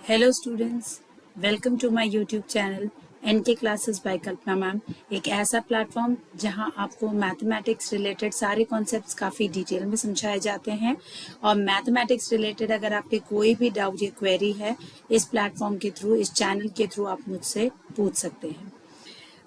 Hello students, welcome to my YouTube channel NK classes by Kalpana ma'am. एक ऐसा platform जहां आपको मैथमेटिक्स रिलेटेड सारे कॉन्सेप्ट्स काफ़ी डिटेल में समझाए जाते हैं और मैथमेटिक्स रिलेटेड अगर आपके कोई भी डाउट या क्वेरी है इस प्लेटफॉर्म के थ्रू, इस चैनल के थ्रू आप मुझसे पूछ सकते हैं।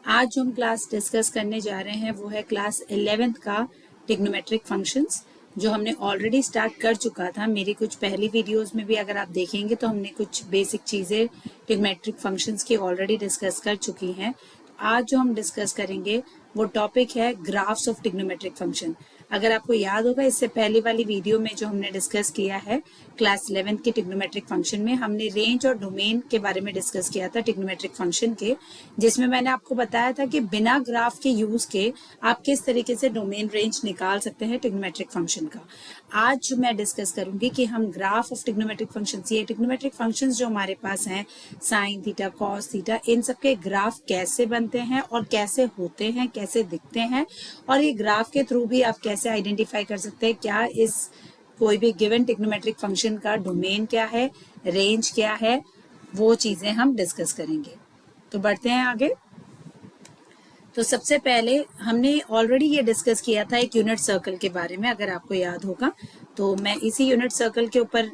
आज जो हम क्लास डिस्कस करने जा रहे हैं वो है क्लास 11th का ट्रिग्नोमेट्रिक फंक्शंस, जो हमने ऑलरेडी स्टार्ट कर चुका था। मेरी कुछ पहली वीडियोस में भी अगर आप देखेंगे तो हमने कुछ बेसिक चीज़ें ट्रिग्नोमेट्रिक फंक्शंस की ऑलरेडी डिस्कस कर चुकी हैं। आज जो हम डिस्कस करेंगे वो टॉपिक है ग्राफ्स ऑफ ट्रिग्नोमेट्रिक फंक्शन। अगर आपको याद होगा, इससे पहले वाली वीडियो में जो हमने डिस्कस किया है क्लास 11th के ट्रिग्नोमेट्रिक फंक्शन में, हमने रेंज और डोमेन के बारे में डिस्कस किया था ट्रिग्नोमेट्रिक फंक्शन के, जिसमें मैंने आपको बताया था कि बिना ग्राफ के यूज के आप किस तरीके से डोमेन रेंज निकाल सकते हैं ट्रिग्नोमेट्रिक फंक्शन का। आज जो मैं डिस्कस करूंगी कि हम ग्राफ ऑफ ट्रिग्नोमेट्रिक फंक्शन, ये ट्रिग्नोमेट्रिक फंक्शन जो हमारे पास हैं साइन थीटा, कॉस थीटा, इन सब के ग्राफ कैसे बनते हैं और कैसे होते हैं, कैसे दिखते हैं, और ये ग्राफ के थ्रू भी आप कैसे आइडेंटिफाई कर सकते हैं क्या इस कोई भी गिवन ट्रिग्नोमेट्रिक फंक्शन का डोमेन क्या है, रेंज क्या है, वो चीजें हम डिस्कस करेंगे। तो बढ़ते हैं आगे। तो सबसे पहले हमने ऑलरेडी ये डिस्कस किया था एक यूनिट सर्कल के बारे में, अगर आपको याद होगा, तो मैं इसी यूनिट सर्कल के ऊपर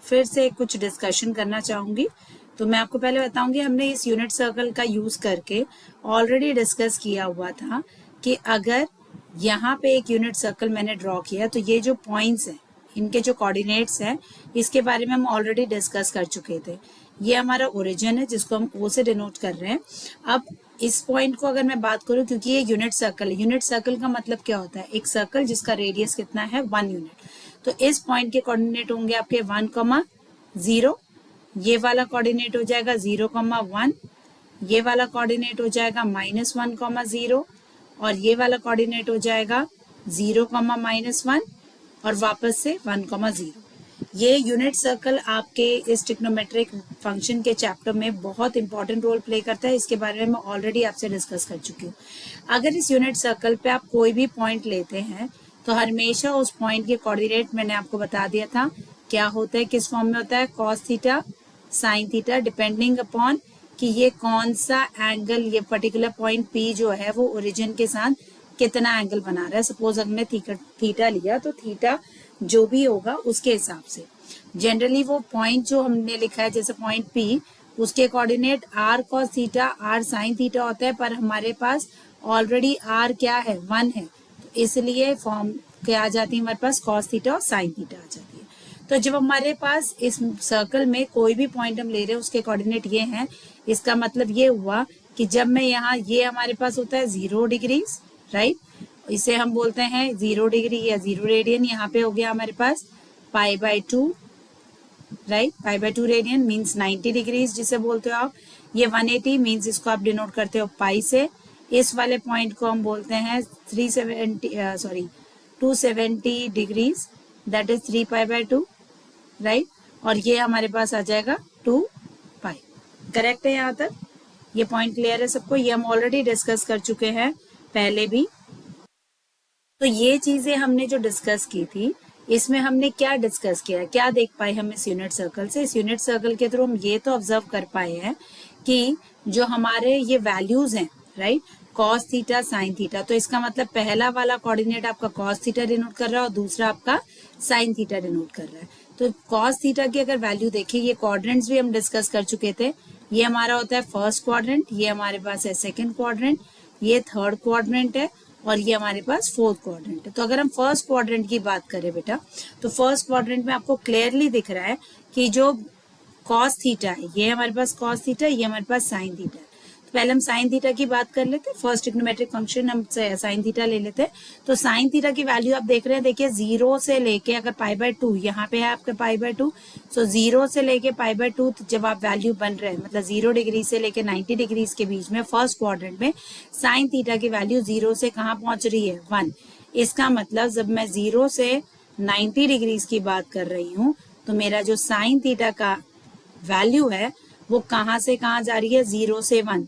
फिर से कुछ डिस्कशन करना चाहूंगी। तो मैं आपको पहले बताऊंगी, हमने इस यूनिट सर्कल का यूज करके ऑलरेडी डिस्कस किया हुआ था कि अगर यहाँ पे एक यूनिट सर्कल मैंने ड्रॉ किया तो ये जो पॉइंट्स हैं, इनके जो कोऑर्डिनेट्स हैं, इसके बारे में हम ऑलरेडी डिस्कस कर चुके थे। ये हमारा ओरिजिन है जिसको हम ओ से डिनोट कर रहे हैं। अब इस पॉइंट को अगर मैं बात करूं, क्योंकि ये यूनिट सर्कल है, यूनिट सर्कल का मतलब क्या होता है, एक सर्कल जिसका रेडियस कितना है 1 यूनिट। तो इस पॉइंट के कोऑर्डिनेट होंगे आपके 1,0, ये वाला कोऑर्डिनेट हो जाएगा 0,1, ये वाला कोऑर्डिनेट हो जाएगा -1,0, और ये वाला कोऑर्डिनेट हो जाएगा 0,-1 और वापस से 1,0। ये यूनिट सर्कल आपके इस ट्रिग्नोमेट्रिक फंक्शन के चैप्टर में बहुत इंपॉर्टेंट रोल प्ले करता है। इसके बारे में मैं ऑलरेडी आपसे डिस्कस कर चुकी हूँ। अगर इस यूनिट सर्कल पे आप कोई भी पॉइंट लेते हैं तो हमेशा उस पॉइंट के कोऑर्डिनेट मैंने आपको बता दिया था क्या होता है, किस फॉर्म में होता है, cos theta, sine theta, depending upon कि ये कौन सा एंगल, ये पर्टिकुलर पॉइंट P जो है वो ओरिजिन के साथ कितना एंगल बना रहा है। सपोज हमने थीटा लिया तो थीटा जो भी होगा उसके हिसाब से जनरली वो पॉइंट जो हमने लिखा है जैसे पॉइंट P, उसके coordinate r cos theta, r sin theta होता है, पर हमारे पास ऑलरेडी r क्या है, 1 है, तो इसलिए फॉर्म क्या आ जाती है हमारे पास, cos थीटा और sin थीटा आ जाती है। तो जब हमारे पास इस सर्कल में कोई भी पॉइंट हम ले रहे हैं उसके कोऑर्डिनेट ये हैं, इसका मतलब ये हुआ कि जब मैं यहाँ, ये हमारे पास होता है 0 डिग्रीज, राइट, इसे हम बोलते हैं 0 डिग्री या 0 रेडियन। यहाँ पे हो गया हमारे पास π/2, राइट, π/2 रेडियन मीन्स 90 डिग्रीज जिसे बोलते हो आप। ये 180 मीन्स इसको आप डिनोट करते हो पाई से। इस वाले पॉइंट को हम बोलते हैं 270 डिग्रीज, दैट इज 3π/2, राइट, और ये हमारे पास आ जाएगा 2π। करेक्ट है यहाँ तक? ये पॉइंट क्लियर है सबको? ये हम ऑलरेडी डिस्कस कर चुके हैं पहले भी। तो ये चीजें हमने जो डिस्कस की थी, इसमें हमने क्या डिस्कस किया, क्या देख पाए हम इस यूनिट सर्कल से? इस यूनिट सर्कल के थ्रू हम ये तो ऑब्जर्व कर पाए हैं कि जो हमारे ये वैल्यूज हैं, right, cos theta, sine theta, तो इसका मतलब पहला वाला कोऑर्डिनेट आपका कॉस थीटा डिनोट कर रहा है और दूसरा आपका साइन थीटा डिनोट कर रहा है। तो कॉस थीटा की अगर वैल्यू देखिए, ये क्वाड्रेंट्स भी हम डिस्कस कर चुके थे। ये हमारा होता है फर्स्ट क्वाड्रेंट, ये हमारे पास है सेकंड क्वाड्रेंट, ये थर्ड क्वाड्रेंट है, और ये हमारे पास फोर्थ क्वाड्रेंट है। तो अगर हम फर्स्ट क्वाड्रेंट की बात करें बेटा, तो फर्स्ट क्वाड्रेंट में आपको क्लियरली दिख रहा है कि जो कॉस थीटा है, ये हमारे पास कॉस थीटा, ये हमारे पास साइन थीटा है। तो पहले हम साइन थीटा की बात कर लेते हैं। फर्स्ट ट्रिग्नोमेट्रिक फंक्शन हम साइन थीटा ले लेते हैं। तो साइन थीटा की वैल्यू आप देख रहे हैं, देखिए 0 से लेके अगर π/2, यहाँ पे है आपका π/2, सो 0 से लेके π/2 जब आप वैल्यू बन रहे हैं, मतलब 0 डिग्री से लेके 90 डिग्रीज के बीच में फर्स्ट क्वाड्रेंट में साइन थीटा की वैल्यू 0 से कहाँ पहुंच रही है, 1। इसका मतलब जब मैं 0 से 90 डिग्रीज की बात कर रही हूँ तो मेरा जो साइन थीटा का वैल्यू है वो कहाँ से कहाँ जा रही है, 0 से 1।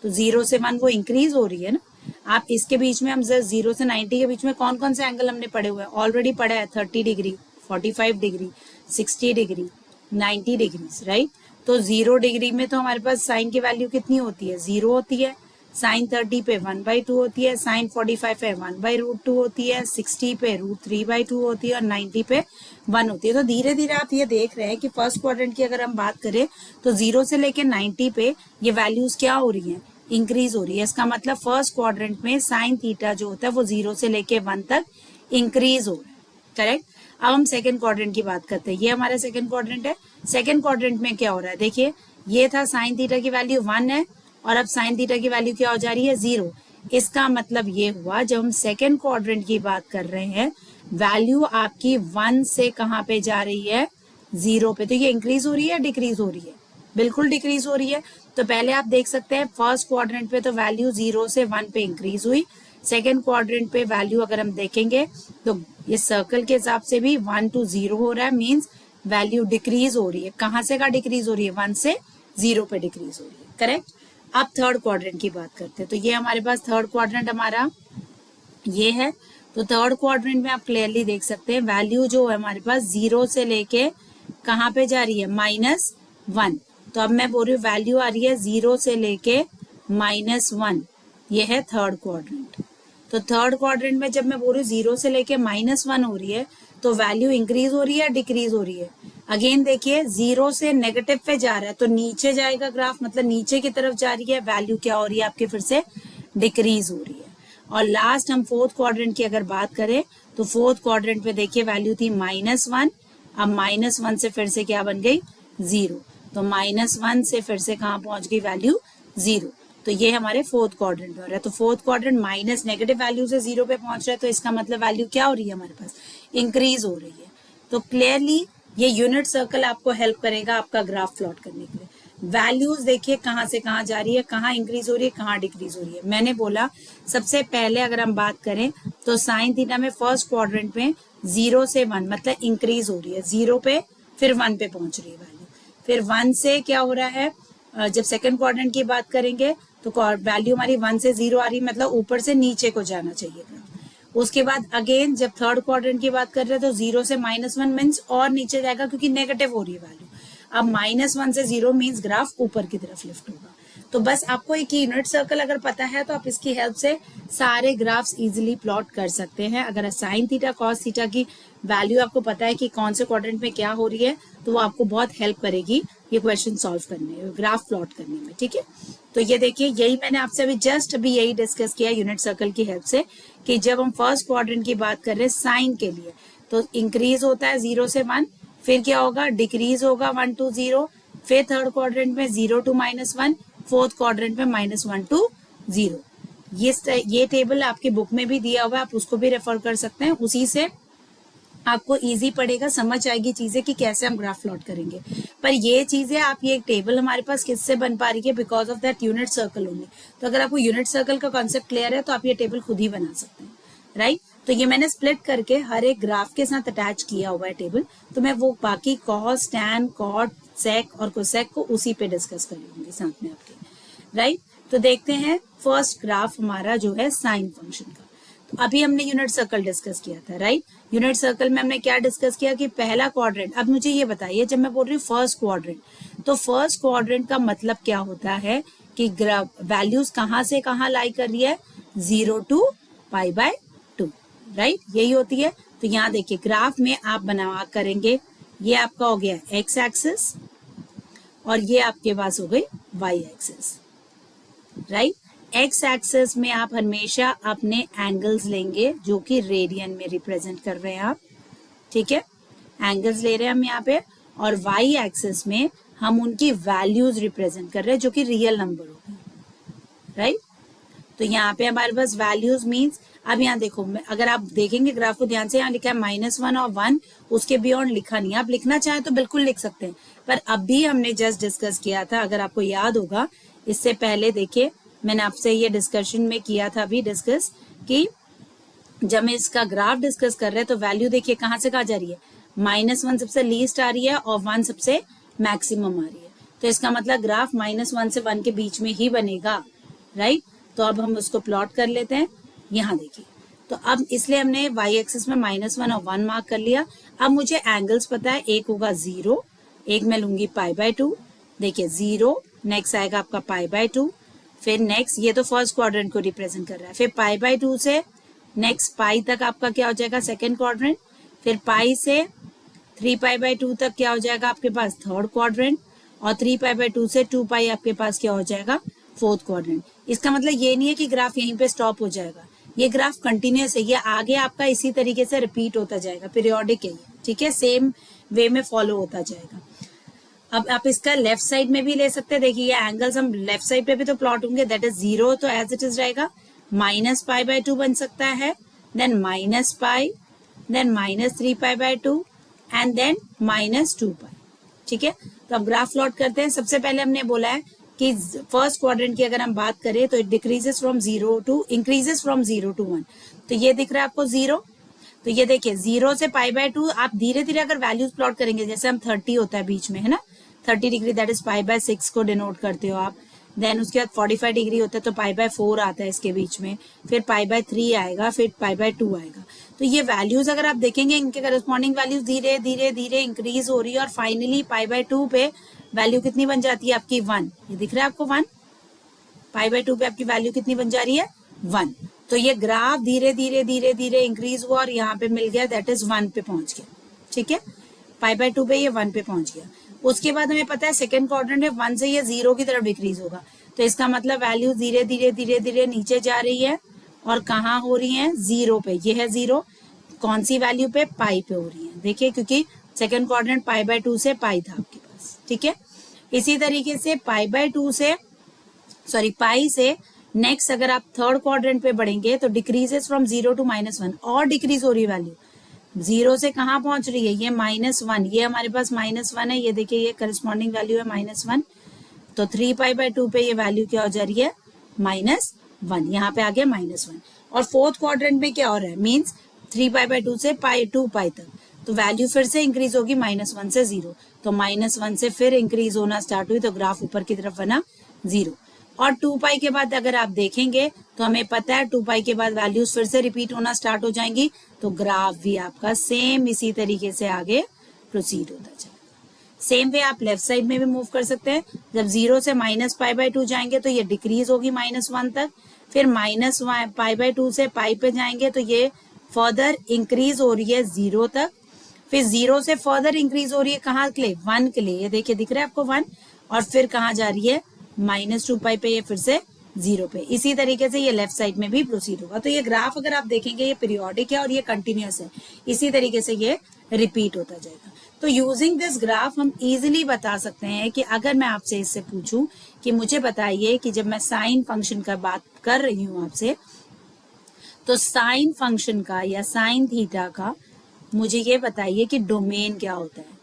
तो 0 से 1 वो इंक्रीज हो रही है ना। आप इसके बीच में, हम 0 से 90 के बीच में कौन कौन से एंगल हमने पढ़े हुए हैं, ऑलरेडी पढ़ा है, 30 degree, 45 degree, 60 degree, 90 degrees, right. तो 0 डिग्री में तो हमारे पास साइन की वैल्यू कितनी होती है, 0 होती है। साइन 30 पे 1/2 होती है, साइन 45 पे 1/√2 होती है, 60 पे √3/2 होती है और 90 पे 1 होती है। तो धीरे धीरे आप ये देख रहे हैं कि फर्स्ट क्वाड्रेंट की अगर हम बात करें तो 0 से लेके 90 पे ये वैल्यूज क्या हो रही हैं, इंक्रीज हो रही है। इसका मतलब फर्स्ट क्वाड्रेंट में साइन थीटा जो होता है वो 0 से लेके 1 तक इंक्रीज हो रहा है, करेक्ट। अब हम सेकंड क्वाड्रेंट की बात करते हैं। ये हमारा सेकंड क्वाड्रेंट है। सेकंड क्वाड्रेंट में क्या हो रहा है, देखिए ये था साइन थीटा की वैल्यू 1 है और अब साइन थीटा की वैल्यू क्या हो जा रही है, 0। इसका मतलब ये हुआ जब हम सेकंड क्वाड्रेंट की बात कर रहे हैं वैल्यू आपकी 1 से कहाँ पे जा रही है, 0 पे। तो ये इंक्रीज हो रही है, डिक्रीज हो रही है, बिल्कुल डिक्रीज हो रही है। तो पहले आप देख सकते हैं फर्स्ट क्वाड्रेंट पे तो वैल्यू 0 से 1 पे इंक्रीज हुई। सेकेंड क्वाड्रेंट पे वैल्यू अगर हम देखेंगे तो इस सर्कल के हिसाब से भी 1 to 0 हो रहा है, मीन्स वैल्यू डिक्रीज हो रही है। कहाँ से का डिक्रीज हो रही है, 1 से 0 पे डिक्रीज हो रही है, करेक्ट। अब थर्ड क्वाड्रेंट की बात करते हैं। तो ये हमारे पास थर्ड क्वाड्रेंट हमारा ये है। तो थर्ड क्वाड्रेंट में आप क्लियरली देख सकते हैं वैल्यू जो है हमारे पास 0 से लेके कहाँ पे जा रही है, -1। तो अब मैं बोल रही हूँ वैल्यू आ रही है 0 से लेके -1, ये है थर्ड क्वाड्रेंट। तो थर्ड क्वाड्रेंट में जब मैं बोल रही हूँ 0 से लेके -1 हो रही है तो वैल्यू इंक्रीज हो रही है, डिक्रीज हो रही है। अगेन देखिए 0 से नेगेटिव पे जा रहा है तो नीचे जाएगा ग्राफ, मतलब नीचे की तरफ जा रही है, वैल्यू क्या हो रही है आपकी, फिर से डिक्रीज हो रही है। और लास्ट हम फोर्थ क्वाड्रेंट की अगर बात करें तो फोर्थ क्वाड्रेंट पे देखिए वैल्यू थी -1, अब -1 से फिर से क्या बन गई, 0। तो -1 से फिर से कहाँ पहुंच गई वैल्यू, 0। तो ये हमारे फोर्थ क्वाड्रेंट में हो रहा है। तो fourth quadrant minus negative value से 0 पे पहुंच रहा है, तो इसका मतलब वैल्यू क्या हो रही है हमारे पास, इंक्रीज हो रही है। तो क्लियरली ये यूनिट सर्कल आपको हेल्प करेगा आपका ग्राफ प्लॉट करने के लिए। वैल्यूज देखिए कहाँ से कहाँ जा रही है, कहाँ इंक्रीज हो रही है, कहाँ डिक्रीज हो रही है। मैंने बोला सबसे पहले अगर हम बात करें तो साइन थीटा में फर्स्ट क्वाड्रेंट में 0 से 1 मतलब इंक्रीज हो रही है, 0 पे फिर 1 पे पहुंच रही है वैल्यू, फिर 1 से क्या हो रहा है, जब सेकंड क्वाड्रेंट की बात करेंगे तो वैल्यू हमारी 1 से 0 आ रही है, मतलब ऊपर से नीचे को जाना चाहिए ग्राफ। उसके बाद अगेन जब थर्ड क्वाड्रेंट की बात कर रहे हैं तो 0 से -1 मीन्स और नीचे जाएगा क्योंकि नेगेटिव हो रही है वैल्यू। अब -1 से 0 मीन्स ग्राफ ऊपर की तरफ लिफ्ट होगा। तो बस आपको एक यूनिट सर्कल अगर पता है तो आप इसकी हेल्प से सारे ग्राफ्स इजीली प्लॉट कर सकते हैं। अगर साइन थीटा कॉस थीटा की वैल्यू आपको पता है कि कौन से क्वाड्रेंट में क्या हो रही है तो वो आपको बहुत हेल्प करेगी ये क्वेश्चन सॉल्व करने, ग्राफ प्लॉट करने में, ठीक है। तो ये देखिए यही मैंने आपसे अभी यही डिस्कस किया यूनिट सर्कल की हेल्प से कि जब हम फर्स्ट क्वाड्रेंट की बात कर रहे हैं साइन के लिए तो इंक्रीज होता है 0 से 1, फिर क्या होगा, डिक्रीज होगा 1 to 0, फिर थर्ड क्वाड्रेंट में 0 to -1, फोर्थ क्वाड्रेंट में -1 to 0। ये टेबल आपकी बुक में भी दिया हुआ है, आप उसको भी रेफर कर सकते हैं। उसी से आपको इजी पड़ेगा, समझ आएगी चीजें कि कैसे हम ग्राफ प्लॉट करेंगे। पर ये चीजें आप ये एक टेबल हमारे पास किससे बन पा रही है, because of that unit circle only. तो अगर आपको यूनिट सर्कल का कॉन्सेप्ट क्लियर है तो आप ये टेबल खुद ही बना सकते हैं, राइट। तो ये मैंने स्प्लिट करके हर एक ग्राफ के साथ अटैच किया हुआ है टेबल, तो मैं वो बाकी कॉस, टैन, कॉट, सेक और कोसेक को उसी पे डिस्कस कर लूंगी साथ में आपके, राइट। तो देखते हैं फर्स्ट ग्राफ हमारा जो है साइन फंक्शन का। तो अभी हमने यूनिट सर्कल डिस्कस किया था, राइट। यूनिट सर्कल में हमने क्या डिस्कस किया कि पहला क्वाड्रेंट। अब मुझे ये बताइए जब मैं बोल रही हूँ फर्स्ट क्वाड्रेंट, तो फर्स्ट क्वाड्रेंट का मतलब क्या होता है कि वैल्यूज कहाँ से कहाँ लाई कर रही है, 0 to π/2, राइट, यही होती है। तो यहाँ देखिए ग्राफ में आप बना करेंगे, ये आपका हो गया एक्स एक्सिस और ये आपके पास हो गई Y axis, right. X axis में आप हमेशा अपने एंगल्स लेंगे जो कि रेडियन में रिप्रेजेंट कर रहे हैं आप, ठीक है, एंगल्स ले रहे हैं हम यहाँ पे। और वाई एक्सिस में हम उनकी वैल्यूज रिप्रेजेंट कर रहे हैं जो कि रियल नंबर होगी, राइट। तो यहाँ पे हमारे पास वैल्यूज मीन्स, अब यहाँ देखो अगर आप देखेंगे ग्राफ को ध्यान से, यहाँ लिखा है -1 और 1, उसके बियॉन्ड लिखा नहीं है। आप लिखना चाहें तो बिल्कुल लिख सकते हैं, पर अभी हमने जस्ट डिस्कस किया था, अगर आपको याद होगा इससे पहले देखिए मैंने आपसे ये डिस्कशन में किया था अभी डिस्कस कि जब मैं इसका ग्राफ डिस्कस कर रहे हैं तो वैल्यू देखिए कहाँ से कहाँ जा रही है, -1 सबसे लीस्ट आ रही है और 1 सबसे मैक्सिमम आ रही है। तो इसका मतलब ग्राफ -1 से 1 के बीच में ही बनेगा, राइट। तो अब हम उसको प्लॉट कर लेते हैं। यहाँ देखिए, तो अब इसलिए हमने वाई एक्सिस में -1 और 1 मार्क कर लिया। अब मुझे एंगल्स पता है, एक होगा 0, एक मैं लूंगी π/2, देखिए 0, नेक्स्ट आएगा आपका π/2, फिर नेक्स्ट ये तो फर्स्ट क्वाड्रेंट को रिप्रेजेंट कर रहा है, फिर π/2 से नेक्स्ट पाई तक आपका क्या हो जाएगा सेकेंड क्वाड्रेंट, फिर पाई से 3π/2 तक क्या हो जाएगा आपके पास थर्ड क्वाड्रेंट, और 3π/2 से 2π आपके पास क्या हो जाएगा फोर्थ क्वाड्रेंट। इसका मतलब ये नहीं है कि ग्राफ यहीं पे स्टॉप हो जाएगा, ये ग्राफ कंटिन्यूस है, ये आगे आपका इसी तरीके से रिपीट होता जाएगा, पीरियोडिक है ये, ठीक है, सेम वे में फॉलो होता जाएगा। अब आप इसका लेफ्ट साइड में भी ले सकते हैं, देखिए ये एंगल्स हम लेफ्ट साइड पे भी तो प्लॉट होंगे, दैट इज 0 तो एज इट इज रहेगा, -π/2 बन सकता है, देन -π, देन -3π/2 एंड देन -2π, ठीक है। तो अब ग्राफ प्लॉट करते हैं। सबसे पहले हमने बोला है कि फर्स्ट क्वाड्रेंट की अगर हम बात करें तो it decreases from 0 to increases from 0 to 1, तो ये दिख रहा है आपको 0, तो ये देखिए 0 से π/2 आप धीरे धीरे अगर वैल्यूज प्लॉट करेंगे, जैसे हम 30 होता है बीच में, है ना, 30 डिग्री दैट इज π/6 को डिनोट करते हो आप, देन उसके बाद 45 डिग्री होता है तो π/4 आता है इसके बीच में, फिर π/3 आएगा, फिर π/2 आएगा। तो ये वैल्यूज अगर आप देखेंगे इनके करस्पॉन्डिंग वैल्यूज धीरे धीरे धीरे इंक्रीज हो रही है, और फाइनली π/2 पे वैल्यू कितनी बन जाती है आपकी 1, ये दिख रहा है आपको 1, π/2 पे आपकी वैल्यू कितनी बन जा रही है 1। तो ये ग्राफ धीरे धीरे धीरे धीरे इंक्रीज हुआ और यहाँ पे मिल गया दैट इज 1 पे पहुंच गया, ठीक है, π/2 पे ये 1 पे पहुंच गया। उसके बाद हमें पता है सेकंड क्वाड्रेंट में 1 से ये 0 की तरफ डिक्रीज होगा, तो इसका मतलब वैल्यू धीरे धीरे धीरे धीरे नीचे जा रही है, और कहाँ हो रही है 0 पे, ये है 0, कौन सी वैल्यू पे पाई पे हो रही है, देखिए क्योंकि सेकंड क्वाड्रेंट π/2 से पाई था आपके पास, ठीक है। इसी तरीके से π/2 से पाई से नेक्स्ट अगर आप थर्ड क्वाड्रेंट पे बढ़ेंगे तो डिक्रीजेस फ्रॉम 0 to -1, और डिक्रीज हो रही है वैल्यू, 0 से कहाँ पहुंच रही है ये -1, ये हमारे पास -1 है, ये देखिए ये करस्पॉन्डिंग वैल्यू है -1, तो 3π/2 पे ये वैल्यू क्या हो जा रही है -1, यहाँ पे आ गया -1। और फोर्थ क्वाड्रेंट में क्या हो रहा है, मीन्स 3π/2 से 2π तक, तो वैल्यू फिर से इंक्रीज होगी -1 से 0, तो -1 से फिर इंक्रीज होना स्टार्ट हुई, तो ग्राफ ऊपर की तरफ बना 0। और 2π के बाद अगर आप देखेंगे तो हमें पता है 2π के बाद वैल्यूज फिर से रिपीट होना स्टार्ट हो जाएंगी, तो ग्राफ भी आपका सेम इसी तरीके से आगे प्रोसीड होता जाएगा। सेम वे आप लेफ्ट साइड में भी मूव कर सकते हैं, जब 0 से -π/2 जाएंगे तो ये डिक्रीज होगी -1 तक, फिर -π/2 से पाई पे जाएंगे तो ये फर्दर इंक्रीज हो रही है 0 तक, फिर 0 से फर्दर इंक्रीज हो रही है कहाँ के लिए 1 के लिए, ये देखिए दिख रहा है आपको 1, और फिर कहाँ जा रही है -2π पे, ये फिर से 0 पे। इसी तरीके से ये लेफ्ट साइड में भी प्रोसीड होगा। तो ये ग्राफ अगर आप देखेंगे ये पीरियोडिक है और ये कंटिन्यूअस है, इसी तरीके से ये रिपीट होता जाएगा। तो यूजिंग दिस ग्राफ हम इजीली बता सकते हैं कि अगर मैं आपसे इससे पूछूं कि मुझे बताइए कि जब मैं साइन फंक्शन का बात कर रही हूं आपसे, तो साइन फंक्शन का या साइन थीटा का मुझे ये बताइए कि डोमेन क्या होता है।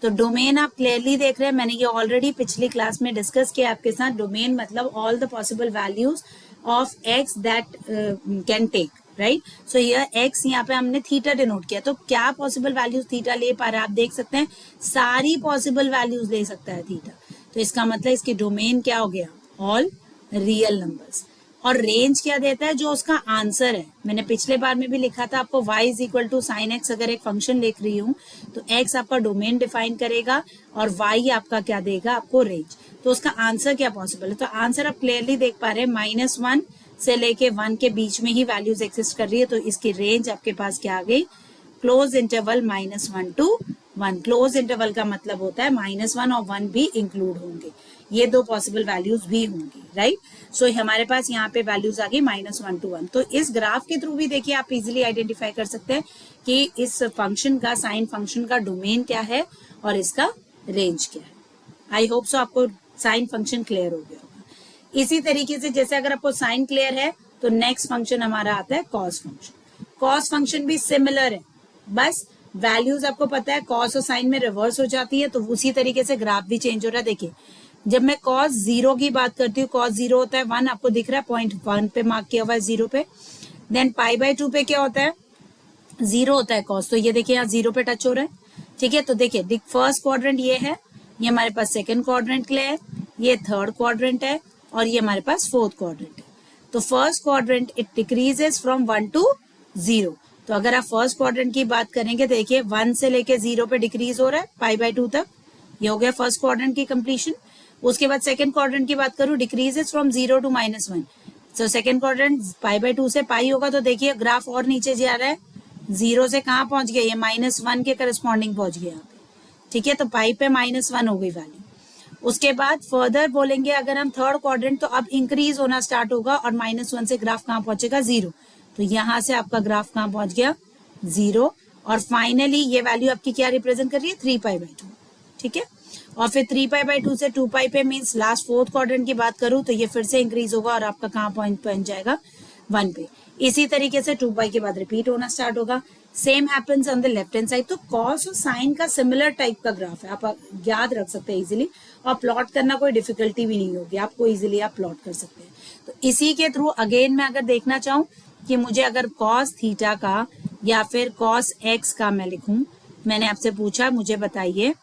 तो डोमेन आप क्लियरली देख रहे हैं, मैंने ये ऑलरेडी पिछली क्लास में डिस्कस किया आपके साथ। डोमेन मतलब all the possible values of x that can take, right. So ये एक्स यहाँ पे हमने थीटा डिनोट किया, तो क्या पॉसिबल वैल्यूज थीटा ले पा रहा है, आप देख सकते हैं सारी पॉसिबल वैल्यूज ले सकता है थीटा। तो इसका मतलब इसकी डोमेन क्या हो गया, ऑल रियल नंबर्स। और रेंज क्या देता है, जो उसका आंसर है। मैंने पिछले बार में भी लिखा था आपको y is equal to sine x, अगर एक फंक्शन लिख रही हूँ तो x आपका डोमेन डिफाइन करेगा और y आपका क्या देगा आपको रेंज। तो उसका आंसर क्या पॉसिबल है, तो आंसर आप क्लियरली देख पा रहे हैं -1 से लेके 1 के बीच में ही वैल्यूज एक्सिस्ट कर रही है, तो इसकी रेंज आपके पास क्या आ गई, close interval -1 to 1। Close interval का मतलब होता है -1 और 1 भी इंक्लूड होंगे, ये दो पॉसिबल वैल्यूज भी होंगी, राइट। सो हमारे पास यहाँ पे वैल्यूज आ गई -1 to 1। तो इस ग्राफ के थ्रू भी देखिए आप इजीली आइडेंटिफाई कर सकते हैं कि इस फंक्शन का, साइन फंक्शन का डोमेन क्या है और इसका रेंज क्या है। आई होप सो आपको साइन फंक्शन क्लियर हो गया होगा। इसी तरीके से जैसे अगर आपको साइन क्लियर है तो नेक्स्ट फंक्शन हमारा आता है कॉस फंक्शन। कॉस फंक्शन भी सिमिलर है, बस वैल्यूज आपको पता है कॉस और साइन में रिवर्स हो जाती है, तो उसी तरीके से ग्राफ भी चेंज हो रहा है। देखिए जब मैं cos 0 की बात करती हूँ, cos 0 होता है 1, आपको दिख रहा है 0.1 पे मार्क किया हुआ है 0 पे। देन π/2 पे क्या होता है, 0 होता है cos, तो ये देखिए यहाँ 0 पे टच हो रहा है, ठीक है। तो देखिए फर्स्ट क्वाड्रेंट ये है, ये हमारे पास सेकंड क्वाड्रेंट के लिए है, ये थर्ड क्वाड्रेंट है और ये हमारे पास फोर्थ क्वाड्रेंट है। तो first quadrant it decreases from 1 to 0। तो अगर आप फर्स्ट क्वाड्रेंट की बात करेंगे देखिए 1 से लेके 0 पे डिक्रीज हो रहा है π/2 तक, ये हो गया फर्स्ट क्वाड्रेंट की कंप्लीशन। उसके बाद सेकंड क्वाड्रेंट की बात करूं, decreases from 0 to -1। So second quadrant π/2 से पाई होगा, तो देखिए ग्राफ और नीचे जा रहा है, 0 से कहाँ पहुंच गया, ये -1 के करस्पॉन्डिंग पहुंच गया यहाँ पे। ठीक है, तो पाई पे -1 हो गई वैल्यू। उसके बाद फर्दर बोलेंगे अगर हम थर्ड क्वाड्रेंट, तो अब इंक्रीज होना स्टार्ट होगा और -1 से ग्राफ कहाँ पहुंचेगा, 0। तो यहाँ से आपका ग्राफ कहाँ पहुंच गया, 0। और फाइनली ये वैल्यू आपकी क्या रिप्रेजेंट कर रही है, 3π/2। ठीक है, और फिर 3π/2 से 2π पे मीन्स लास्ट फोर्थ क्वाड्रेंट की बात करूं तो ये फिर से इंक्रीज होगा और आपका कहाँ पहुंच जाएगा, 1 पे। इसी तरीके से 2π के बाद रिपीट होना स्टार्ट होगा। Same happens on the left hand side. तो कॉस और साइन का सिमिलर टाइप का ग्राफ है, आप याद रख सकते हैं इजीली, और प्लॉट करना कोई डिफिकल्टी भी नहीं होगी आपको, इजीली आप प्लॉट कर सकते हैं। तो इसी के थ्रू अगेन मैं अगर देखना चाहूँ कि मुझे अगर कॉस थीटा का या फिर कॉस एक्स का मैं लिखूं, मैंने आपसे पूछा मुझे बताइए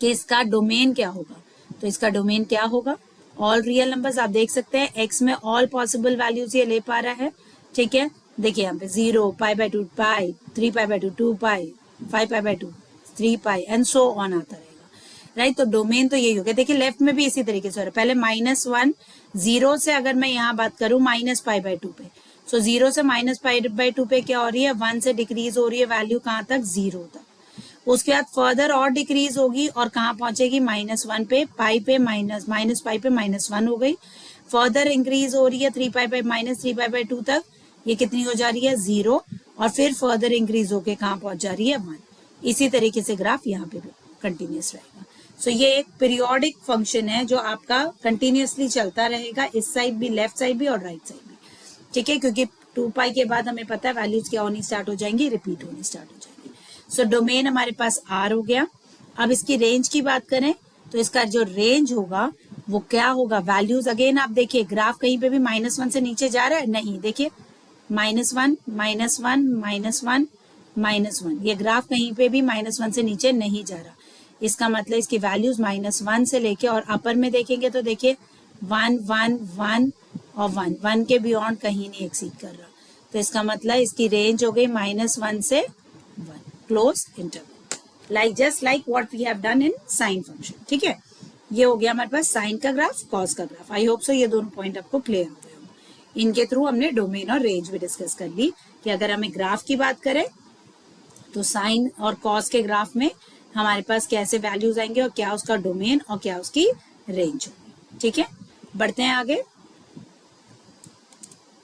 कि इसका डोमेन क्या होगा, तो इसका डोमेन क्या होगा, ऑल रियल नंबर्स। आप देख सकते हैं एक्स में ऑल पॉसिबल वैल्यूज ये ले पा रहा है। ठीक है, देखिए यहाँ पे 0, π/2 पाई, 3π/2 2π, 5π/2 3π एंड सो ऑन आता रहेगा, राइट। तो डोमेन तो यही हो गया। देखिए लेफ्ट में भी इसी तरीके से हो रहा है, पहले -1, 0 से अगर मैं यहाँ बात करूँ -π/2 पे, सो 0 से -π/2 पे क्या हो रही है, 1 से डिक्रीज हो रही है वैल्यू कहाँ तक, 0 तक। उसके बाद फर्दर और डिक्रीज होगी और कहाँ पहुंचेगी, -1 पे, पाई पे -पाई पे -1 हो गई। फर्दर इंक्रीज हो रही है 3π पे -3π/2 तक, ये कितनी हो जा रही है, 0। और फिर फर्दर इंक्रीज होके कहाँ पहुंच जा रही है, 1। इसी तरीके से ग्राफ यहाँ पे भी कंटिन्यूस रहेगा। सो ये एक पीरियोडिक फंक्शन है जो आपका कंटिन्यूसली चलता रहेगा, इस साइड भी, लेफ्ट साइड भी और राइट साइड भी। ठीक है, क्योंकि 2π के बाद हमें पता है वैल्यूज क्या होनी स्टार्ट हो जाएंगी, रिपीट होनी स्टार्ट हो जाएंगी। सो डोमेन हमारे पास R हो गया। अब इसकी रेंज की बात करें तो इसका जो रेंज होगा वो क्या होगा, वैल्यूज अगेन आप देखिए ग्राफ कहीं पे भी -1 से नीचे जा रहा है, नहीं, देखिए -1 -1 -1 -1, ये ग्राफ कहीं पे भी -1 से नीचे नहीं जा रहा। इसका मतलब इसकी वैल्यूज -1 से लेके और अपर में देखेंगे तो देखिए 1 1 1 और 1 1 के बियॉन्ड कहीं नहीं एक्सीड कर रहा। तो इसका मतलब इसकी रेंज हो गई -1 से 1, close interval, like just like what we have done in sine function. ठीक है, ये हो गया हमारे पास साइन का ग्राफ, कॉस का ग्राफ। आई होप सो ये दोनों पॉइंट आपको क्लियर हो गए होंगे। इनके थ्रू हमने डोमेन और रेंज भी डिस्कस कर ली कि अगर हमें ग्राफ की बात करें तो साइन और कॉस के ग्राफ में हमारे पास कैसे वैल्यूज आएंगे और क्या उसका डोमेन और क्या उसकी रेंज होगी। ठीक है, बढ़ते हैं आगे।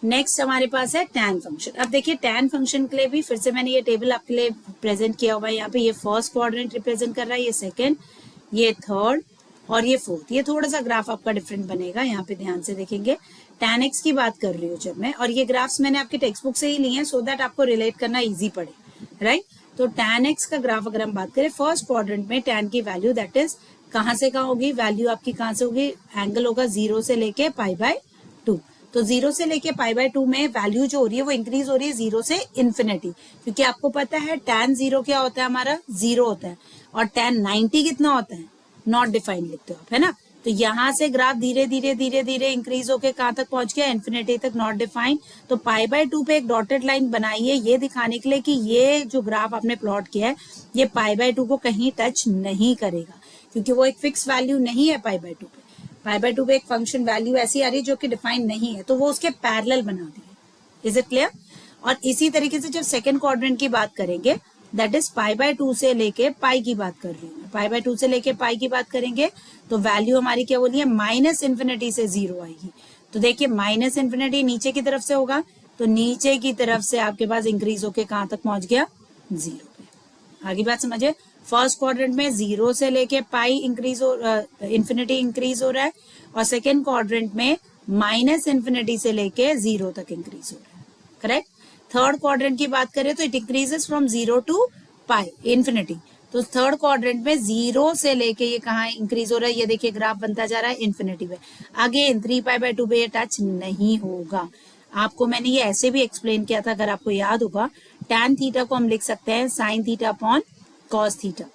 नेक्स्ट हमारे पास है tan फंक्शन। अब देखिए tan फंक्शन के लिए भी फिर से मैंने ये टेबल आपके लिए प्रेजेंट किया हुआ है। यहाँ पे ये फर्स्ट क्वाड्रेंट रिप्रेजेंट कर रहा है, ये सेकंड, ये थर्ड और ये फोर्थ। ये थोड़ा सा ग्राफ आपका डिफरेंट बनेगा, यहाँ पे ध्यान से देखेंगे। tan x की बात कर रही हूँ जब मैं, और ये ग्राफ्स मैंने आपके टेक्स्ट बुक से ही लिए हैं सो दैट आपको रिलेट करना ईजी पड़े, राइट। तो tan x का ग्राफ अगर हम बात करें फर्स्ट क्वाड्रेंट में, tan की वैल्यू दैट इज कहाँ से कहाँ होगी, वैल्यू आपकी कहाँ से होगी, एंगल होगा 0 से लेके π/2। तो 0 से लेके π/2 में वैल्यू जो हो रही है वो इंक्रीज हो रही है 0 से इन्फिनिटी, क्योंकि आपको पता है tan 0 क्या होता है, हमारा 0 होता है, और tan 90 कितना होता है, नॉट डिफाइंड लिखते हो आप, है ना। तो यहाँ से ग्राफ धीरे धीरे धीरे धीरे इंक्रीज होके कहाँ तक पहुंच गया, इन्फिनिटी तक, नॉट डिफाइंड। तो π/2 पे एक डॉटेड लाइन बनाइए ये दिखाने के लिए कि ये जो ग्राफ आपने प्लॉट किया है ये π/2 को कहीं टच नहीं करेगा, क्योंकि वो एक फिक्स वैल्यू नहीं है π/2 पे। π/2 पे एक फंक्शन वैल्यू ऐसी आ रही है जो कि डिफाइंड नहीं है, तो वो उसके पैरेलल बना दिए। Is it clear. और इसी तरीके से जब सेकंड क्वाड्रेंट की बात करेंगे दैट इज π/2 से लेके पाई की बात कर रही हूँ, π/2 से लेके पाई की बात करेंगे तो वैल्यू हमारी क्या बोली है, -∞ से 0 आएगी। तो देखिए -∞ नीचे की तरफ से होगा, तो नीचे की तरफ से आपके पास इंक्रीज होके कहाँ तक पहुंच गया, 0 पे। आगे बात समझे। फर्स्ट क्वाड्रेंट में 0 से लेके पाई इंक्रीज हो, इन्फिनिटी इंक्रीज हो रहा है, और सेकेंड क्वाड्रेंट में -∞ से लेके 0 तक इंक्रीज हो रहा है, करेक्ट। थर्ड क्वाड्रेंट की बात करें तो it increases from 0 to pi infinity. तो थर्ड क्वाड्रेंट में 0 से लेके ये कहाँ इंक्रीज हो रहा है, ये देखिए ग्राफ बनता जा रहा है इन्फिनिटी पे। अगेन 3π/2 पे ये टच नहीं होगा। आपको मैंने ये ऐसे भी एक्सप्लेन किया था, अगर आपको याद होगा, tan थीटा को हम लिख सकते हैं sin theta upon cos theta.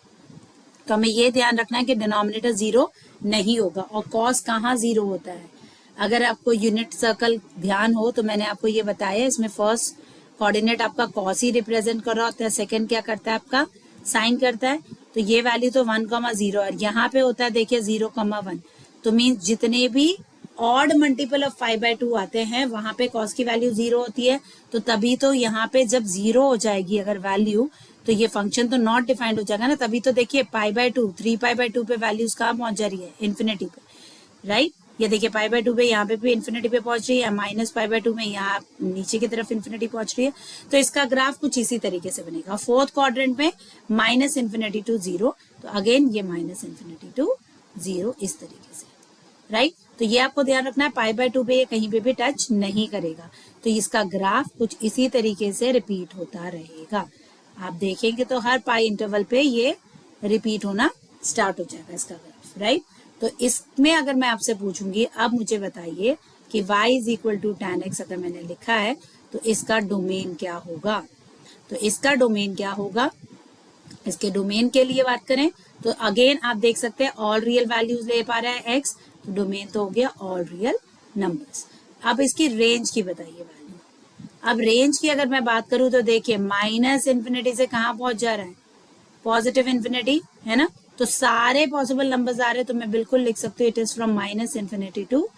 तो हमें ये ध्यान रखना है कि डिनोमिनेटर 0 नहीं होगा, और cos कहाँ 0 होता है। अगर आपको यूनिट सर्कल ध्यान हो तो मैंने आपको ये बताया, इसमें फर्स्ट कोऑर्डिनेट आपका cos ही रिप्रेजेंट कर रहा होता है, सेकंड क्या करता है आपका साइन करता है। तो ये वैल्यू तो 1, 0 और यहाँ पे होता है देखिए 0, 1। तो मीन्स जितने भी ऑड मल्टीपल ऑफ 5/2 आते हैं वहां पे कॉस की वैल्यू 0 होती है, तो तभी तो यहाँ पे जब 0 हो जाएगी अगर वैल्यू, तो ये फंक्शन तो नॉट डिफाइंड हो जाएगा ना। तभी तो देखिए π/2 3π/2 पे वैल्यूज कहाँ पहुंच जा रही है, इन्फिनिटी पे, राइट। ये देखिए π/2 पे यहाँ पे भी इन्फिनिटी पे पहुंच रही है, -π/2 में यहाँ नीचे की तरफ इन्फिनिटी पहुंच रही है। तो इसका ग्राफ कुछ इसी तरीके से बनेगा। फोर्थ क्वाड्रेंट में -∞ to 0, तो अगेन ये -∞ to 0 इस तरीके से, राइट। तो ये आपको ध्यान रखना है, π/2 पे ये कहीं पे भी टच नहीं करेगा, तो इसका ग्राफ कुछ इसी तरीके से रिपीट होता रहेगा। आप देखेंगे तो हर पाई इंटरवल पे ये रिपीट होना स्टार्ट हो जाएगा इसका ग्राफ, राइट। तो इसमें अगर मैं आपसे पूछूंगी, अब मुझे बताइए कि y = tan x अगर मैंने लिखा है तो इसका डोमेन क्या होगा। तो इसका डोमेन क्या होगा, इसके डोमेन के लिए बात करें तो अगेन आप देख सकते हैं ऑल रियल वैल्यूज ले पा रहा है x, तो डोमेन तो हो गया ऑल रियल नंबर्स। अब इसकी रेंज की बताइए वैल्यू। अब रेंज की अगर मैं बात करूं तो देखिए -∞ से कहाँ पहुंच जा रहा है, पॉजिटिव इन्फिनिटी, है ना। तो सारे पॉसिबल नंबर्स आ रहे हैं, तो मैं बिल्कुल लिख सकती हूँ इट इज फ्रॉम -∞ to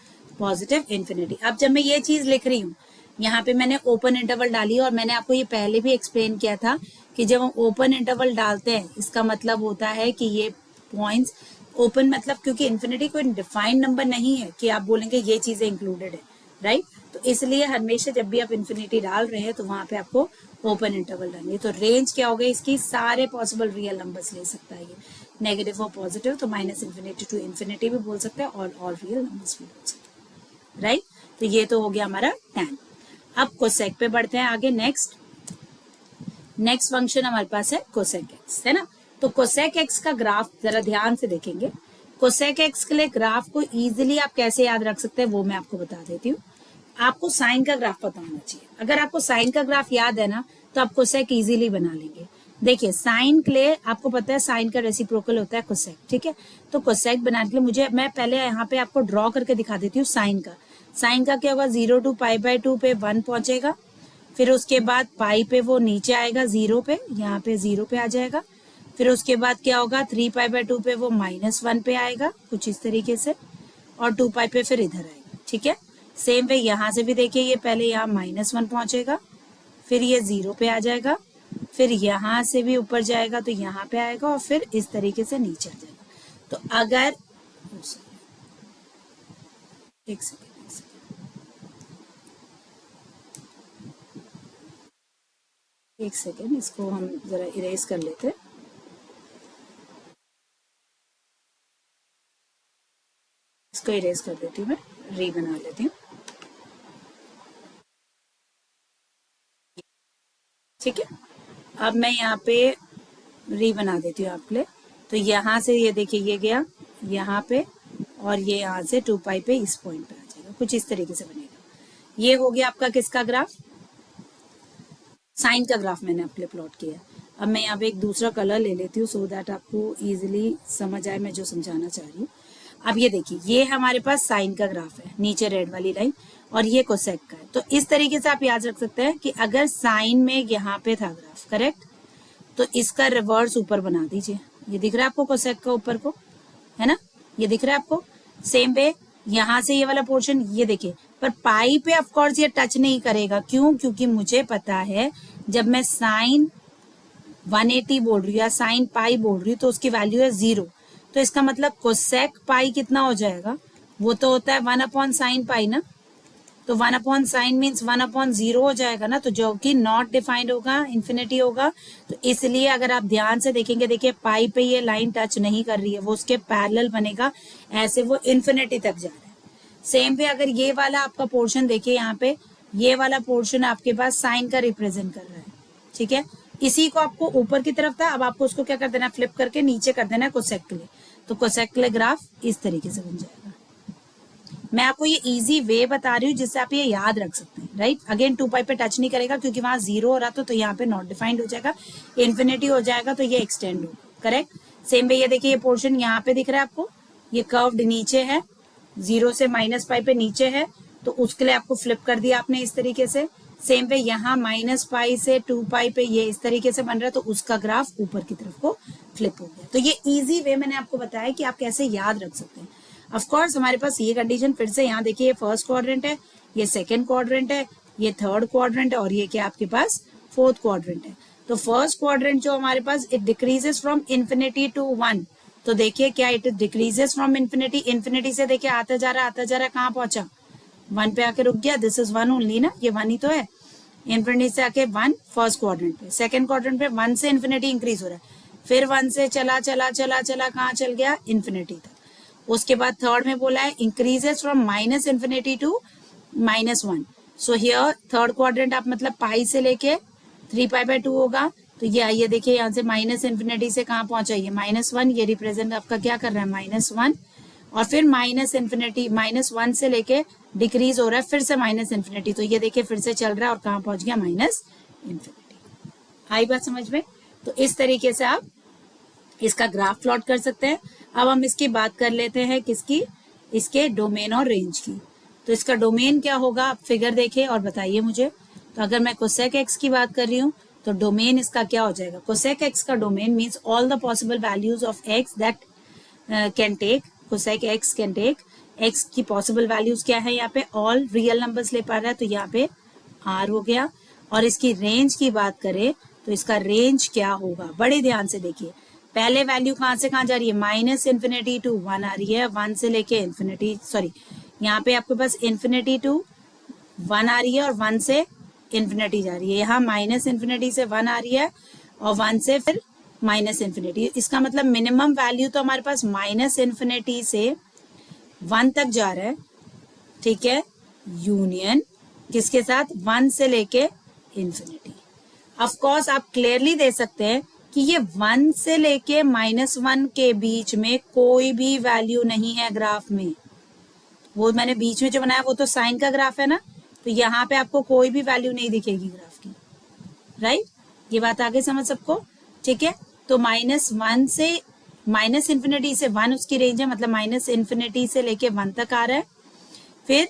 +∞। अब जब मैं ये चीज लिख रही हूँ, यहाँ पे मैंने ओपन इंटरवल डाली और मैंने आपको ये पहले भी एक्सप्लेन किया था कि जब हम ओपन इंटरवल डालते हैं इसका मतलब होता है कि ये पॉइंट्स ओपन, मतलब क्योंकि इन्फिनिटी कोई डिफाइंड नंबर नहीं है कि आप बोलेंगे ये चीजें इंक्लूडेड है, राइट। तो इसलिए हमेशा जब भी आप इन्फिनिटी डाल रहे हैं तो वहां पे आपको ओपन इंटरवल डालनी है। तो रेंज क्या हो गई इसकी, सारे पॉसिबल रियल नंबर्स ले सकता है ये, नेगेटिव और पॉजिटिव, तो -∞ to ∞ भी बोल सकते हैं और ऑल रियल नंबर्स भी बोल सकते हैं, राइट। तो ये तो हो गया हमारा tan। अब कोसेक पे बढ़ते हैं आगे। नेक्स्ट फंक्शन हमारे पास है कोसेक एक्स, है ना। तो कोसेक एक्स का ग्राफ जरा ध्यान से देखेंगे। कोसेक एक्स के लिए ग्राफ को इजीली आप कैसे याद रख सकते हैं वो मैं आपको बता देती हूँ। आपको साइन का ग्राफ पता होना चाहिए। अगर आपको साइन का ग्राफ याद है ना तो आप कोसेक इजीली बना लेंगे। देखिए साइन के लिए आपको पता है साइन का रेसिप्रोकल होता है कोसेक, ठीक है। तो कोसेक बनाने के लिए मैं पहले यहाँ पे आपको ड्रॉ करके दिखा देती हूँ साइन का। साइन का क्या होगा, 0 to π/2 पे 1 पहुंचेगा, फिर उसके बाद पाई पे वो नीचे आएगा 0 पे, यहाँ पे 0 पे आ जाएगा। फिर उसके बाद क्या होगा, 3π/2 पे वो -1 पे आएगा कुछ इस तरीके से, और 2π पे फिर इधर आएगा, ठीक है। सेम वे यहाँ से भी देखिए, ये पहले यहाँ -1 पहुंचेगा, फिर ये 0 पे आ जाएगा, फिर यहाँ से भी ऊपर जाएगा तो यहाँ पे आएगा, और फिर इस तरीके से नीचे आ जाएगा। तो अगर एक सेकेंड इसको हम जरा इरेज कर लेते हैं। इसको इरेज कर देती हूँ, मैं री बना लेती हूँ, ठीक है। अब मैं यहाँ पे री बना देती हूँ आपके लिए। तो यहाँ से ये देखिए ये गया यहाँ पे, और ये यहाँ से 2π पे इस पॉइंट पे आ जाएगा, कुछ इस तरीके से बनेगा। ये हो गया आपका किसका ग्राफ, साइन का ग्राफ मैंने आपके लिए प्लॉट किया। अब मैं यहाँ पे एक दूसरा कलर ले लेती हूँ सो दैट आपको इजीली समझ आए मैं जो समझाना चाह रही हूँ। अब ये देखिए ये हमारे पास साइन का ग्राफ है, नीचे रेड वाली लाइन, और ये कोसेक का है। तो इस तरीके से आप याद रख सकते हैं कि अगर साइन में यहाँ पे था ग्राफ, करेक्ट, तो इसका रिवर्स ऊपर बना दीजिए। ये दिख रहा है आपको कोसेक का ऊपर को, है ना, ये दिख रहा है आपको। सेम वे यहाँ से ये वाला पोर्शन ये देखिए, पर पाई पे ऑफ कोर्स ये टच नहीं करेगा। क्यों, क्योंकि मुझे पता है जब मैं साइन 180 बोल रही हूँ या साइन पाई बोल रही हूँ तो उसकी वैल्यू है 0। तो इसका मतलब कोसेक पाई कितना हो जाएगा, वो तो होता है 1/sin पाई ना। तो 1/sin मीन्स 1/0 हो जाएगा ना, तो जो कि नॉट डिफाइंड होगा, इन्फिनिटी होगा। तो इसलिए अगर आप ध्यान से देखेंगे, देखिए पाई पे ये लाइन टच नहीं कर रही है, वो उसके पैरेलल बनेगा, ऐसे वो इन्फिनिटी तक जा रहा है। सेम पे अगर ये वाला आपका पोर्शन देखिए, यहाँ पे ये वाला पोर्शन आपके पास साइन का रिप्रेजेंट कर रहा है, ठीक है। इसी को आपको ऊपर की तरफ था, अब आपको उसको क्या कर देना, फ्लिप करके नीचे कर देना है कोसेक के लिए। तो कोसेक के लिए ग्राफ इस तरीके से बन जाएगा। मैं आपको ये इजी वे बता रही हूँ जिससे आप ये याद रख सकते हैं, राइट। अगेन 2π पे टच नहीं करेगा क्योंकि वहां 0 हो रहा था, तो यहाँ पे नॉट डिफाइंड हो जाएगा, इन्फिनिटी हो जाएगा तो ये एक्सटेंड होगा, करेक्ट। सेम वे ये देखिए ये पोर्शन यहाँ पे दिख रहा है आपको, ये कर्व्ड नीचे है, 0 से -π पे नीचे है, तो उसके लिए आपको फ्लिप कर दिया आपने इस तरीके से। सेम वे यहाँ -π से 2π पे ये इस तरीके से बन रहा है, तो उसका ग्राफ ऊपर की तरफ को फ्लिप हो गया। तो ये इजी वे मैंने आपको बताया कि आप कैसे याद रख सकते हैं। ऑफ कोर्स हमारे पास ये कंडीशन फिर से यहाँ देखिए, ये फर्स्ट क्वाड्रेंट है, ये सेकंड क्वाड्रेंट है, ये थर्ड क्वाड्रेंट है और ये क्या आपके पास फोर्थ क्वाड्रेंट है। तो फर्स्ट क्वाड्रेंट जो हमारे पास it decreases from infinity to 1, तो देखिए क्या it decreases from infinity, infinity से देखिए आता जा रहा कहाँ पहुंचा 1 पे आके रुक गया, दिस इज 1 ओनली ना, ये 1 ही तो है, इन्फिनिटी से आके 1 फर्स्ट क्वाड्रेंट पे, सेकंड क्वाड्रेंट पे 1 से इन्फिनिटी इंक्रीज हो रहा है, फिर 1 से चला कहाँ चल गया इन्फिनिटी तक। उसके बाद थर्ड में बोला है increases from minus infinity to -1, so here third quadrant आप मतलब पाई से लेके 3π/2 होगा, तो ये आइए देखिए यहाँ से माइनस इन्फिनिटी से कहाँ पहुंचा, ये -1, ये रिप्रेजेंट आपका क्या कर रहा है -1, और फिर माइनस इन्फिनिटी -1 से लेके डिक्रीज हो रहा है फिर से माइनस इन्फिनिटी, तो ये देखिए फिर से चल रहा है और कहाँ पहुंच गया माइनस इन्फिनिटी। आई बात समझ में? तो इस तरीके से आप इसका ग्राफ प्लॉट कर सकते हैं। अब हम इसकी बात कर लेते हैं किसकी, इसके डोमेन और रेंज की। तो इसका डोमेन क्या होगा, आप फिगर देखिए और बताइए मुझे। तो अगर मैं कोसेक एक्स की बात कर रही हूँ तो डोमेन इसका क्या हो जाएगा, कोसेक एक्स का domain means all the possible values of x that can take, cosec x can take, x की पॉसिबल वैल्यूज क्या है यहाँ पे, ऑल रियल नंबर्स ले पा रहा है तो यहाँ पे आर हो गया। और इसकी रेंज की बात करें तो इसका रेंज क्या होगा, बड़े ध्यान से देखिए, पहले वैल्यू कहाँ से कहाँ जा रही है, माइनस इन्फिनिटी टू 1 आ रही है, 1 से लेके इन्फिनिटी, सॉरी यहाँ पे आपके पास इन्फिनिटी टू 1 आ रही है और 1 से इन्फिनिटी जा रही है, यहाँ माइनस इन्फिनिटी से 1 आ रही है और 1 से फिर माइनस इन्फिनिटी। इसका मतलब मिनिमम वैल्यू तो हमारे पास माइनस इन्फिनिटी से 1 तक जा रहा है, ठीक है, यूनियन किसके साथ, 1 से लेके इन्फिनिटी। ऑफ कोर्स आप क्लियरली दे सकते हैं कि ये 1 से लेके -1 के बीच में कोई भी वैल्यू नहीं है ग्राफ में, वो मैंने बीच में जो बनाया वो तो साइन का ग्राफ है ना, तो यहाँ पे आपको कोई भी वैल्यू नहीं दिखेगी ग्राफ की, राइट, ये बात आगे समझ सबको, ठीक है। तो -1 से माइनस इन्फिनिटी से 1 उसकी रेंज है, मतलब माइनस इन्फिनिटी से लेके 1 तक आ रहा है, फिर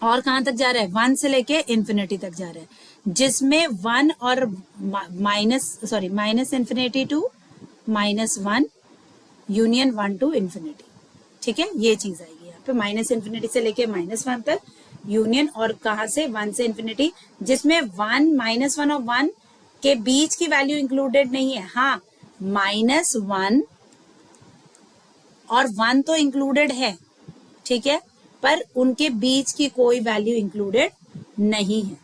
और कहाँ तक जा रहा है, 1 से लेके इन्फिनिटी तक जा रहा है, जिसमें 1 और minus infinity to -1 union 1 to infinity, ठीक है, ये चीज आएगी यहाँ पे, माइनस इन्फिनिटी से लेके -1 तक यूनियन, और कहाँ से 1 से इन्फिनिटी, जिसमें 1 -1 और 1 के बीच की वैल्यू इंक्लूडेड नहीं है, हाँ -1 और 1 तो इंक्लूडेड है, ठीक है, पर उनके बीच की कोई वैल्यू इंक्लूडेड नहीं है।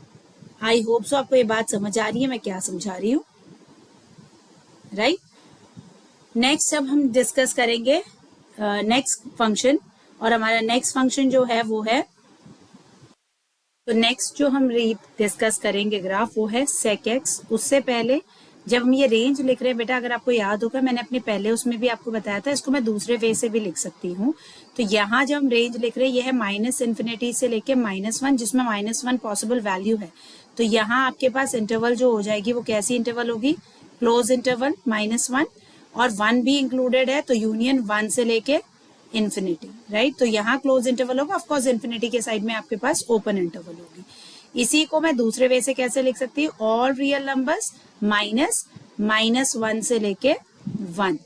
आई होप सो आपको ये बात समझ आ रही है मैं क्या समझा रही हूँ, राइट। नेक्स्ट अब हम डिस्कस करेंगे नेक्स्ट फंक्शन, और हमारा नेक्स्ट फंक्शन जो है वो है, तो नेक्स्ट जो हम डिस्कस करेंगे ग्राफ वो है सेक एक्स। उससे पहले जब हम ये रेंज लिख रहे हैं बेटा, अगर आपको याद होगा मैंने अपने पहले उसमें भी आपको बताया था, इसको मैं दूसरे वे से भी लिख सकती हूँ। तो यहाँ जब हम रेंज लिख रहे हैं ये है माइनस इन्फिनिटी से लेके -1, जिसमें -1 पॉसिबल वैल्यू है, तो यहाँ आपके पास इंटरवल जो हो जाएगी वो कैसी इंटरवल होगी, क्लोज इंटरवल -1, और 1 भी इंक्लूडेड है तो यूनियन 1 से लेके इन्फिनिटी, राइट। तो यहाँ क्लोज इंटरवल होगा, ऑफकोर्स इन्फिनिटी के साइड में आपके पास ओपन इंटरवल होगी। इसी को मैं दूसरे वे से कैसे लिख सकती हूँ, ऑल रियल नंबर्स -1 से लेके 1,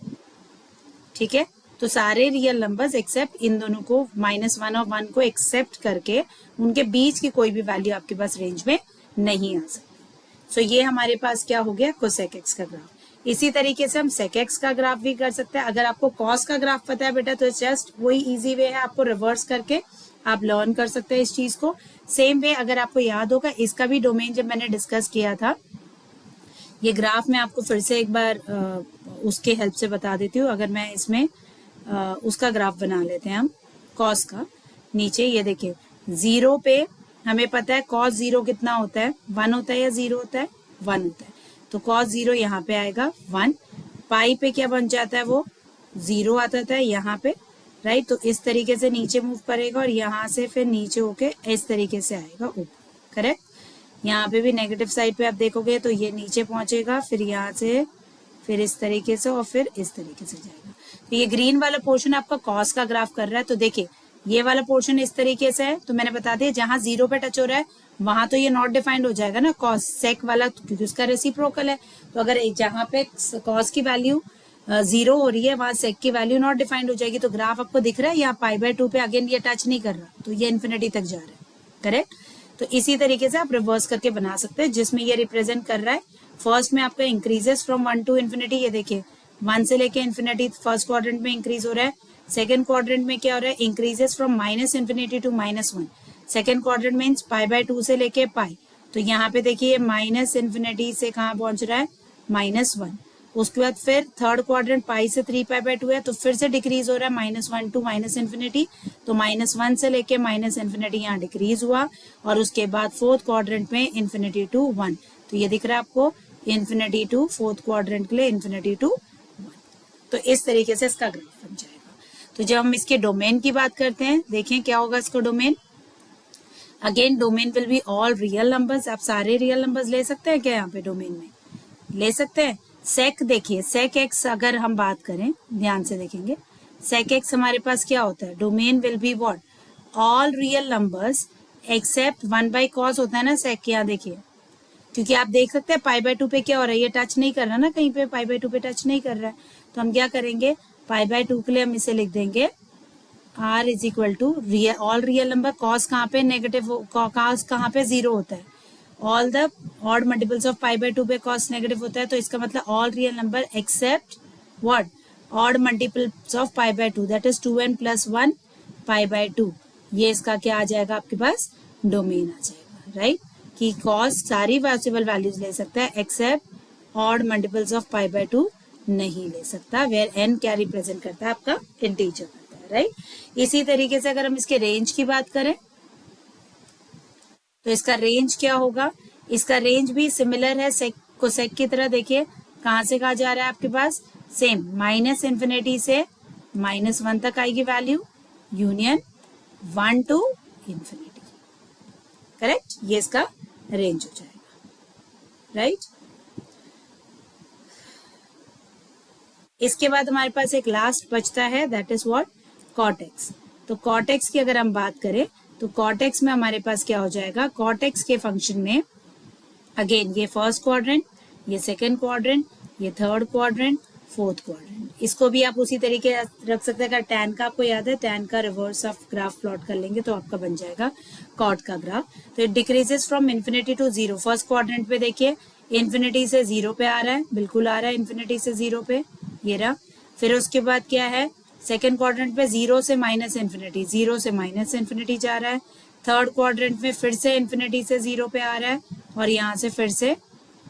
ठीक है। तो सारे रियल नंबर्स एक्सेप्ट इन दोनों को, -1 और 1 को एक्सेप्ट करके उनके बीच की कोई भी वैल्यू आपके पास रेंज में नहीं आ सकती। सो ये हमारे पास क्या हो गया, कोसेक एक्स का ग्राफ। इसी तरीके से हम सेक एक्स का ग्राफ भी कर सकते हैं। अगर आपको कॉस का ग्राफ पता है बेटा तो जस्ट वही इजी वे है, आपको रिवर्स करके आप लर्न कर सकते हैं इस चीज को। सेम वे अगर आपको याद होगा इसका भी डोमेन जब मैंने डिस्कस किया था, ये ग्राफ मैं आपको फिर से एक बार उसके हेल्प से बता देती हूँ। अगर मैं इसमें उसका ग्राफ बना लेते हैं हम कॉस का, नीचे ये देखिए 0 पे हमें पता है कॉस 0 कितना होता है, 1 होता है या 0 होता है, 1 होता है। तो कॉस 0 यहाँ पे आएगा 1, पाई पे क्या बन जाता है वो 0 आता था यहाँ पे, राइट। तो इस तरीके से नीचे मूव करेगा और यहाँ से फिर नीचे होके इस तरीके से आएगा ऊपर, करेक्ट। यहाँ पे भी नेगेटिव साइड पे आप देखोगे तो ये नीचे पहुंचेगा, फिर यहाँ से फिर इस तरीके से और फिर इस तरीके से जाएगा। तो ये ग्रीन वाला पोर्शन आपका कॉस का ग्राफ कर रहा है। तो देखिए ये वाला पोर्शन इस तरीके से है, तो मैंने बता दिया जहां 0 पे टच हो रहा है वहां तो ये नॉट डिफाइंड हो जाएगा ना कॉस, सेक वाला क्योंकि उसका रेसिप्रोकल है। तो अगर जहां पे कॉस की वैल्यू जीरो हो रही है वहां सेक की वैल्यू नॉट डिफाइंड हो जाएगी। तो ग्राफ आपको दिख रहा है यहाँ π/2 पे अगेन ये टच नहीं कर रहा, तो ये इन्फिनिटी तक जा रहा है, करेक्ट। तो इसी तरीके से आप रिवर्स करके बना सकते हैं, जिसमें ये रिप्रेजेंट कर रहा है फर्स्ट में आपका इंक्रीजेस फ्रॉम 1 टू इन्फिनिटी। ये देखिए 1 से लेके इन्फिनिटी फर्स्ट क्वाड्रेंट में इंक्रीज हो रहा है। सेकंड क्वाड्रेंट में क्या हो रहा है, increases from -infinity to -1। Second quadrant means π/2 से लेके पाई, तो यहाँ पे देखिए -इन्फिनिटी से कहाँ पहुंच रहा है, -1। उसके बाद फिर थर्ड क्वाड्रेंट पाई से 3π/2 है, तो फिर से डिक्रीज हो रहा है -1 टू -इन्फिनिटी। तो -1 से लेके -इन्फिनिटी यहाँ डिक्रीज हुआ, और उसके बाद फोर्थ क्वाड्रेंट में इन्फिनिटी टू 1। तो ये दिख रहा है आपको इन्फिनिटी टू फोर्थ क्वाड्रेंट के लिए इन्फिनिटी टू 1। तो इस तरीके से इसका ग्राफ बन जाएगा। तो जब हम इसके डोमेन की बात करते हैं, देखें क्या होगा इसका domain. Again domain will be all real numbers. आप सारे रियल नंबर्स ले सकते हैं क्या, यहाँ पे डोमेन में ले सकते हैं। सेक देखिए, सेक एक्स अगर हम बात करें, ध्यान से देखेंगे, सेक एक्स हमारे पास क्या होता है, domain will be what, all real numbers accept 1/cos होता है ना सेक। यहाँ देखिए, क्योंकि आप देख सकते हैं π/2 पे क्या हो रहा है, ये टच नहीं कर रहा ना कहीं पे, π/2 पे टच नहीं कर रहा है। तो हम क्या करेंगे, π/2 के लिए हम इसे लिख देंगे r is equal to all real number. Cos कहाँ पे नेगेटिव, कॉस कहाँ पे जीरो होता है, all the odd multiples of π/2 पे कॉस नेगेटिव होता है। तो इसका मतलब all real number except what, odd multiples of π/2, that is 2n + 1 π/2। ये इसका क्या आ जाएगा आपके पास, डोमेन आ जाएगा, राइट। कि कॉस सारी पॉसिबल वैल्यूज ले सकता है एक्सेप्ट ऑड मल्टीपल्स ऑफ π/2 नहीं ले सकता, वेयर n क्या रिप्रेजेंट करता है, आपका इंटीजर करता है, राइट। इसी तरीके से अगर हम इसके रेंज की बात करें, तो इसका रेंज क्या होगा, इसका रेंज भी सिमिलर है सेक को, सेक की तरह देखिए कहाँ से कहाँ जा रहा है आपके पास, सेम -इन्फिनिटी से -1 तक आएगी value, union 1 to infinity, correct. ये इसका रेंज हो जाएगा, राइट। इसके बाद हमारे पास एक लास्ट बचता है, दैट इज व्हाट, कॉटेक्स। तो कॉटेक्स की अगर हम बात करें, तो कॉटेक्स में हमारे पास क्या हो जाएगा, कॉटेक्स के फंक्शन में अगेन ये फर्स्ट क्वाड्रेंट, ये सेकंड क्वाड्रेंट, ये थर्ड क्वाड्रेंट, फोर्थ क्वाड्रेंट। इसको भी आप उसी तरीके रख सकते हैं। अगर टैन का आपको याद है, टैन का रिवर्स ऑफ ग्राफ प्लॉट कर लेंगे तो आपका बन जाएगा कॉट का ग्राफ। तो it decreases from infinity to 0। First quadrant पे देखिए इन्फिनिटी से 0 पे आ रहा है, बिल्कुल आ रहा है इन्फिनिटी से 0 पे, ये रहा। फिर उसके बाद क्या है, सेकेंड क्वाड्रेंट पे 0 से -इन्फिनिटी, 0 से -इन्फिनिटी जा रहा है। थर्ड क्वाड्रेंट में फिर से इन्फिनिटी से 0 पे आ रहा है, और यहाँ से फिर से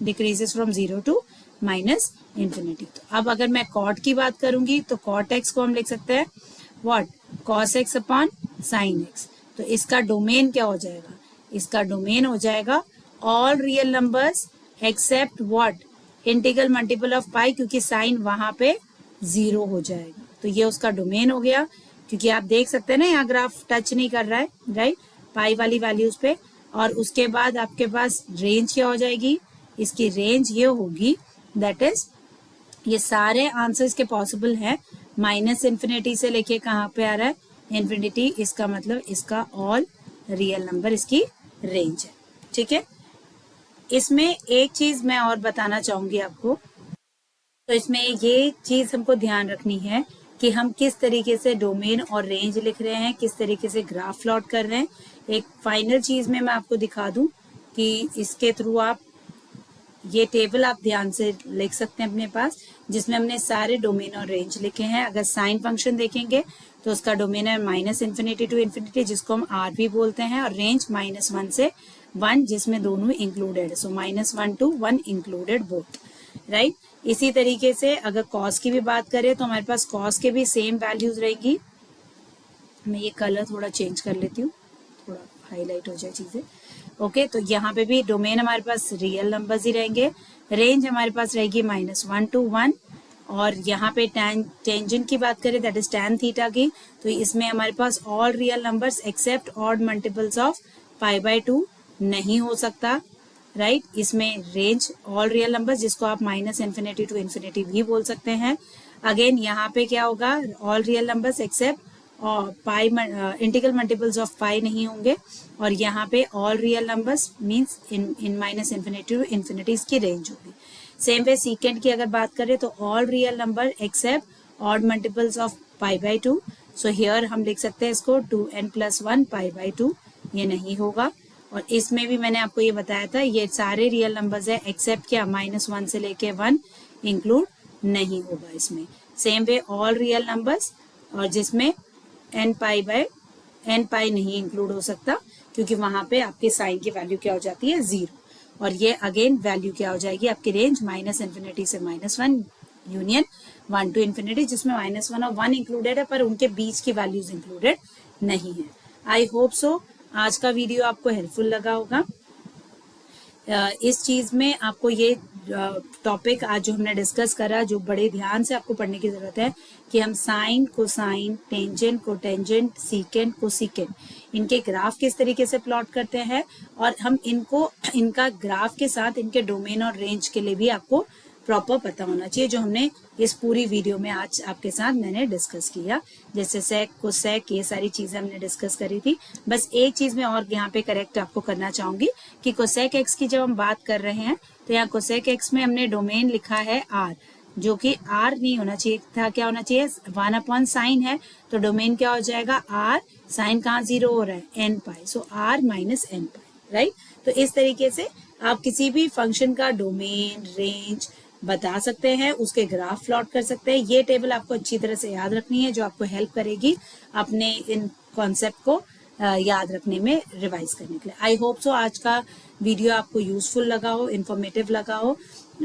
डिक्रीजेस फ्रॉम 0 टू -इन्फिनिटी। तो अब अगर मैं कॉट की बात करूंगी, तो कॉट एक्स को हम लिख सकते हैं what, cos x upon sin x। तो इसका डोमेन क्या हो जाएगा, इसका डोमेन हो जाएगा all real numbers except what, integral multiple of pi, क्योंकि साइन वहां पे 0 हो जाएगा। तो ये उसका डोमेन हो गया, क्योंकि आप देख सकते हैं ना यहाँ ग्राफ टच नहीं कर रहा है, राइट, पाई वाली वैल्यूज पे। और उसके बाद आपके पास रेंज क्या हो जाएगी, इसकी रेंज ये होगी, दैट इज ये सारे आंसर्स के पॉसिबल हैं, -इन्फिनिटी से लेके कहाँ पे आ रहा है, इन्फिनिटी। इसका मतलब इसका ऑल रियल नंबर इसकी रेंज है, ठीक है। इसमें एक चीज मैं और बताना चाहूंगी आपको, तो इसमें ये चीज हमको ध्यान रखनी है कि हम किस तरीके से डोमेन और रेंज लिख रहे हैं, किस तरीके से ग्राफ प्लॉट कर रहे हैं। एक फाइनल चीज में मैं आपको दिखा दूं कि इसके थ्रू आप ये टेबल आप ध्यान से लिख सकते हैं अपने पास, जिसमें हमने सारे डोमेन और रेंज लिखे हैं। अगर साइन फंक्शन देखेंगे तो उसका डोमेन है -इन्फिनिटी टू इन्फिनिटी, जिसको हम आर भी बोलते हैं, और रेंज -1 से 1, जिसमें दोनों इंक्लूडेड है। सो -1 to 1 इंक्लूडेड बोथ, राइट। इसी तरीके से अगर कॉस की भी बात करें, तो हमारे पास कॉस के भी सेम वैल्यूज रहेगी। मैं ये कलर थोड़ा चेंज कर लेती हूँ, थोड़ा हाईलाइट हो जाए चीजें। ओके, तो यहाँ पे भी डोमेन हमारे पास रियल नंबर्स ही रहेंगे। रेंज हमारे पास रहेगी -1 to 1, और यहाँ पे टेंजेंट की बात करें, दैट इज tan थीटा की, तो इसमें हमारे पास all real numbers except odd multiples of π/2 नहीं हो सकता, राइट। इसमें रेंज ऑल रियल नंबर्स, जिसको आप -इन्फिनिटी टू इन्फिनिटी भी बोल सकते हैं। अगेन यहाँ पे क्या होगा, ऑल रियल नंबर्स एक्सेप्ट और pi, integral multiples of pi नहीं होंगे, और यहाँ पे all real numbers means in -minus infinity to infinity इसकी रेंज होगी। सेम वे सीकेंड की अगर बात करें तो all real number except odd multiples of pi by 2। So here हम लिख सकते हैं इसको 2n+1 पाई बाई 2, ये नहीं होगा। और इसमें भी मैंने आपको ये बताया था ये सारे रियल नंबर्स है एक्सेप्ट क्या -1 से लेके 1 इंक्लूड नहीं होगा इसमें। Same way all real numbers, और जिसमें n पाई नहीं इंक्लूड हो सकता क्योंकि वहां पे आपके साइन की वैल्यू क्या हो जाती है 0। और ये अगेन वैल्यू क्या हो जाएगी आपकी रेंज -∞ से -1 यूनियन 1 to ∞, जिसमें -1 और 1 इंक्लूडेड है पर उनके बीच की वैल्यूज इंक्लूडेड नहीं है। आई होप सो आज का वीडियो आपको हेल्पफुल लगा होगा। इस चीज में आपको ये टॉपिक आज जो हमने डिस्कस करा, जो बड़े ध्यान से आपको पढ़ने की जरूरत है कि हम sine, cosine, tangent, cotangent, secant, cosecant, इनके ग्राफ किस तरीके से प्लॉट करते हैं, और हम इनका ग्राफ के साथ इनके डोमेन और रेंज के लिए भी आपको प्रॉपर पता होना चाहिए, जो हमने इस पूरी वीडियो में आज आपके साथ मैंने डिस्कस किया। जैसे सेक, कोसेक, ये सारी चीजें हमने डिस्कस करी थी। बस एक चीज में और यहाँ पे करेक्ट आपको करना चाहूंगी कि कोसेक एक्स की जब हम बात कर रहे हैं तो यहाँ कोसेक एक्स में हमने डोमेन लिखा है आर, जो कि आर नहीं होना चाहिए था, क्या होना चाहिए 1/sin है, तो डोमेन क्या हो जाएगा आर, साइन कहाँ 0 हो रहा है n पाई, सो r माइनस n पाई, राइट। तो इस तरीके से आप किसी भी फंक्शन का डोमेन, रेंज बता सकते हैं, उसके ग्राफ प्लॉट कर सकते हैं। ये टेबल आपको अच्छी तरह से याद रखनी है, जो आपको हेल्प करेगी अपने इन कॉन्सेप्ट को याद रखने में, रिवाइज करने के लिए। आई होप सो आज का वीडियो आपको यूजफुल लगा हो, इंफॉर्मेटिव लगा हो।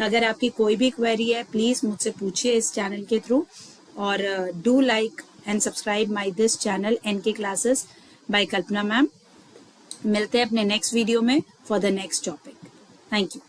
अगर आपकी कोई भी क्वेरी है प्लीज मुझसे पूछिए इस चैनल के थ्रू, और do like and subscribe my this channel NK classes by Kalpana ma'am. मिलते हैं अपने नेक्स्ट वीडियो में for the next topic. Thank you.